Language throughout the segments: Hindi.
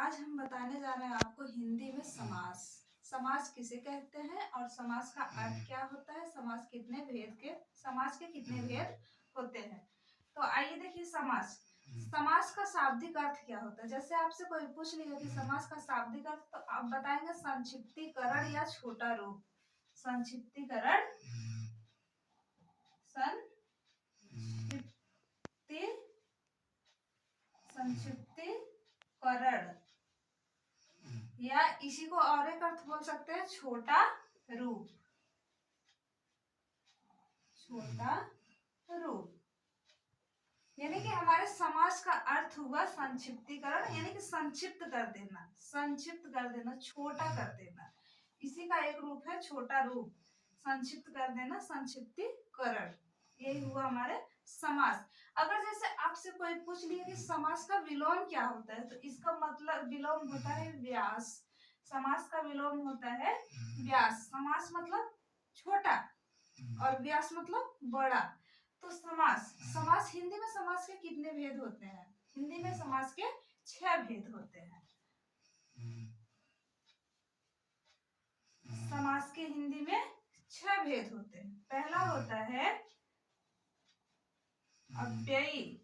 आज हम बताने जा रहे हैं आपको हिंदी में समास। समास किसे कहते हैं और समास का अर्थ क्या होता है, समास के कितने भेद होते हैं। तो आइए देखिए समास। समास का शाब्दिक अर्थ क्या होता है। जैसे आपसे कोई पूछ लिया कि समास का शाब्दिक अर्थ, तो आप बताएंगे संक्षिप्तीकरण या छोटा रूप। संक्षिप्तीकरण, संक्षिप्तीकरण या इसी को और एक अर्थ बोल सकते हैं छोटा रूप। छोटा रूप यानी कि हमारे समास का अर्थ हुआ संक्षिप्तीकरण, यानी कि संक्षिप्त कर देना, छोटा कर देना। इसी का एक रूप है छोटा रूप, संक्षिप्त कर देना, संक्षिप्तीकरण। यही हुआ हमारे समास। अगर जैसे आपसे कोई पूछ लिया कि समास का विलोम क्या होता है, तो इसका मतलब विलोम होता है व्यास। समास का विलोम होता है व्यास। समास मतलब छोटा और व्यास मतलब बड़ा। तो समास हिंदी में समास के कितने भेद होते हैं। हिंदी में समास के 6 भेद होते हैं। समास के हिंदी में 6 भेद होते हैं। पहला होता है अव्ययी।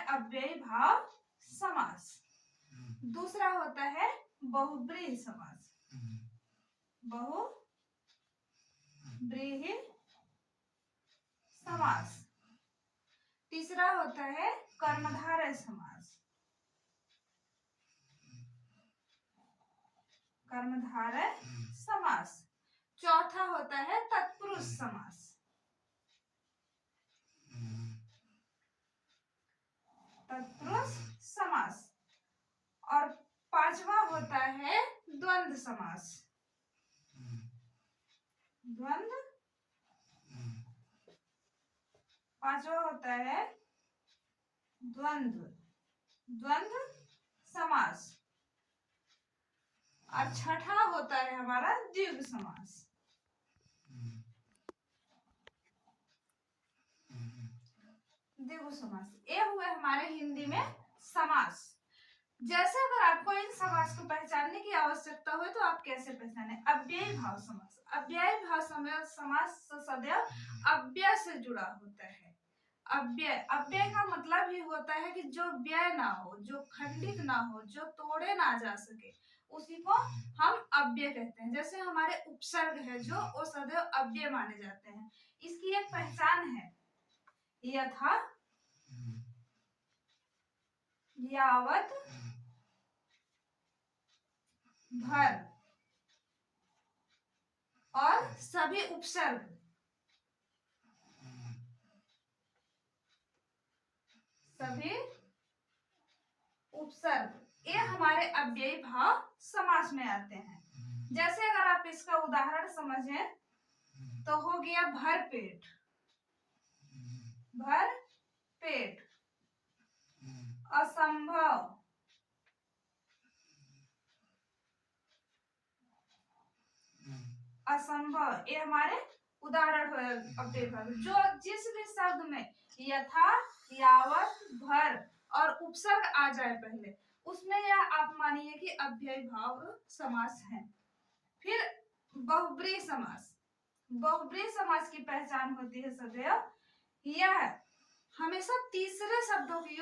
अव्ययी भाव समास। दूसरा होता है बहुब्रीहि समास। बहुब्रीहि समास। तीसरा होता है कर्मधारय समास। चौथा होता है तत्पुरुष समास। और पांचवा होता है द्वंद्व समास। पांचवा होता है द्वंद्व समास। और छठा होता है हमारा द्विगु समास। ये हुए हमारे हिंदी में समास। जैसे अगर आपको इन समास को पहचानने की आवश्यकता हो तो आप कैसे पहचाने। अव्ययी भाव समास। अव्ययी भाव समास सदैव अव्यय से जुड़ा होता है। अव्यय का मतलब ही होता है कि जो व्यय ना हो, जो खंडित ना हो, जो तोड़े ना जा सके, उसी को हम अव्यय कहते हैं। जैसे हमारे उपसर्ग है जो, वो सदैव अव्यय माने जाते हैं। इसकी एक पहचान है, यथा, यावत, भर और सभी उपसर्ग। ये हमारे अव्ययी भाव समास में आते हैं। जैसे अगर आप इसका उदाहरण समझें तो हो गया भरपेट। असंभव, ये हमारे उदाहरण हुए अव्ययी भाव। जो जिस भी शब्द में यथा, यावत, भर और उपसर्ग आ जाए पहले, उसमें यह आप मानिए कि अव्ययी भाव समास है। फिर बहुब्रीहि समास की पहचान होती है सदैव, यह हमेशा तीसरे शब्दों की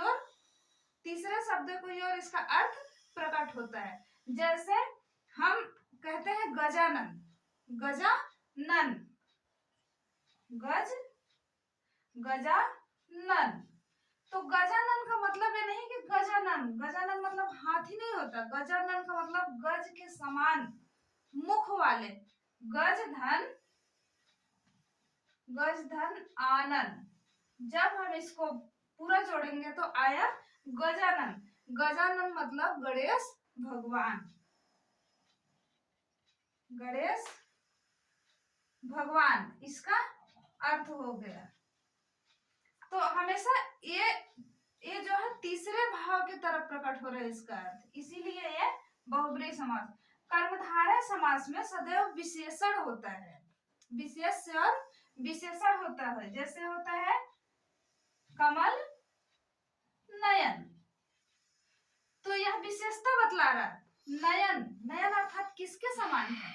ओर इसका अर्थ प्रकट होता है। जैसे हम कहते हैं गजानन। तो गजानन का मतलब ये नहीं कि गजानन मतलब हाथी नहीं होता। गजानन का मतलब गज के समान मुख वाले। गज धन आनन। जब हम इसको पूरा जोड़ेंगे तो आया गजानन मतलब गणेश भगवान, इसका अर्थ हो गया। तो हमेशा ये जो है तीसरे भाव की तरफ प्रकट हो रहा है इसका अर्थ, इसीलिए ये बहुब्रीहि समास। कर्मधारय समास में सदैव विशेषण होता है। विशेषण होता है। जैसे होता है कमल नयन। रहा है। नयन, नयन अर्थात किसके समान है?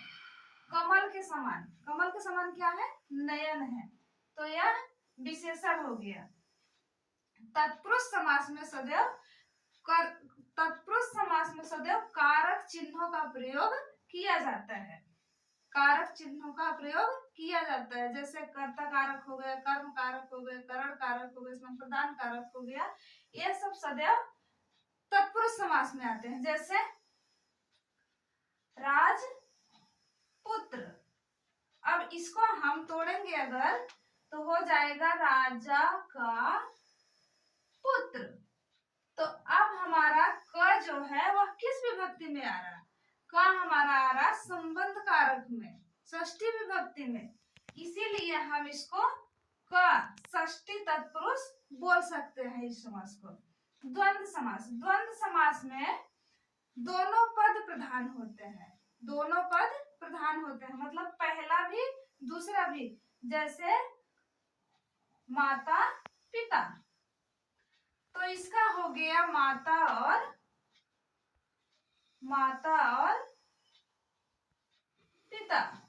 कमल के समान। कमल के समान क्या है? नयन है। तो यह विशेषण हो गया। तत्पुरुष समास में सदैव तत्पुरुष समास में सदैव कारक चिन्हों का प्रयोग किया जाता है। कारक चिन्हों का प्रयोग किया जाता है, जैसे कर्ता कारक हो गया, कर्म कारक हो गया, करण कारक हो गया, संप्रदान कारक हो गया, ये सब सदैव तत्पुरुष समास में आते हैं। जैसे राजपुत्र, अब इसको हम तोड़ेंगे अगर तो हो जाएगा राजा का पुत्र। तो अब हमारा क जो है वह किस विभक्ति में आ रहा है? क हमारा आ रहा संबंध कारक में, षष्ठी विभक्ति में। इसीलिए हम इसको क षष्ठी तत्पुरुष बोल सकते हैं इस समास को। द्वंद्व समास, द्वंद्व समास में दोनों पद प्रधान होते हैं। दोनों पद प्रधान होते हैं, मतलब पहला भी दूसरा भी। जैसे माता पिता, तो इसका हो गया माता और पिता,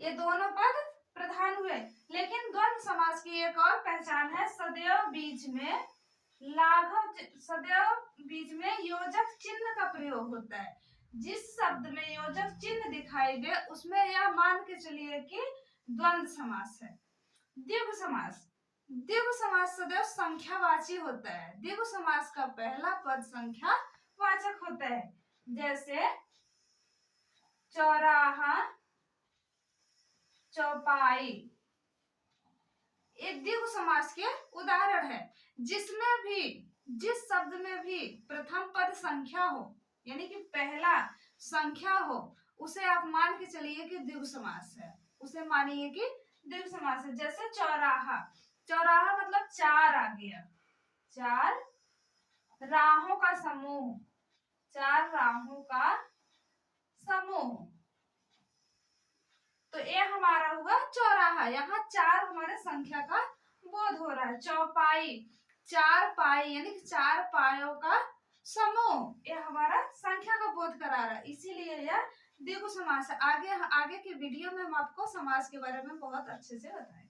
ये दोनों पद प्रधान हुए। लेकिन द्वंद्व समास की एक और पहचान है, सदैव बीच में लाघव, सदैव बीच में योजक चिन्ह का प्रयोग होता है। जिस शब्द में योजक चिन्ह दिखाई दे उसमें यह मान के चलिए कि द्वंद्व समास है। द्विगु समास, द्विगु समास सदैव संख्यावाची होता है। द्विगु समास का पहला पद संख्या वाचक होता है। जैसे चौराहा, चौपाई, ये द्विगु समास के उदाहरण है। जिसमें भी, जिस शब्द में भी प्रथम पद संख्या हो, यानी कि पहला संख्या हो, उसे आप मान के चलिए कि द्विगु समास है, उसे मानिए कि द्विगु समास है। जैसे चौराहा, चौराहा मतलब चार आ गया, चार राहों का समूह, चार राहों का समूह, तो ये हमारा हुआ चौराहा। यहाँ चार हमारे संख्या का बोध हो रहा है। चौपाई, चार पाई यानी कि चार पायों का समूह, ये हमारा संख्या का बोध करा रहा है, इसीलिए यह द्विगु समास है। आगे के वीडियो में हम आपको समास के बारे में बहुत अच्छे से बताएंगे।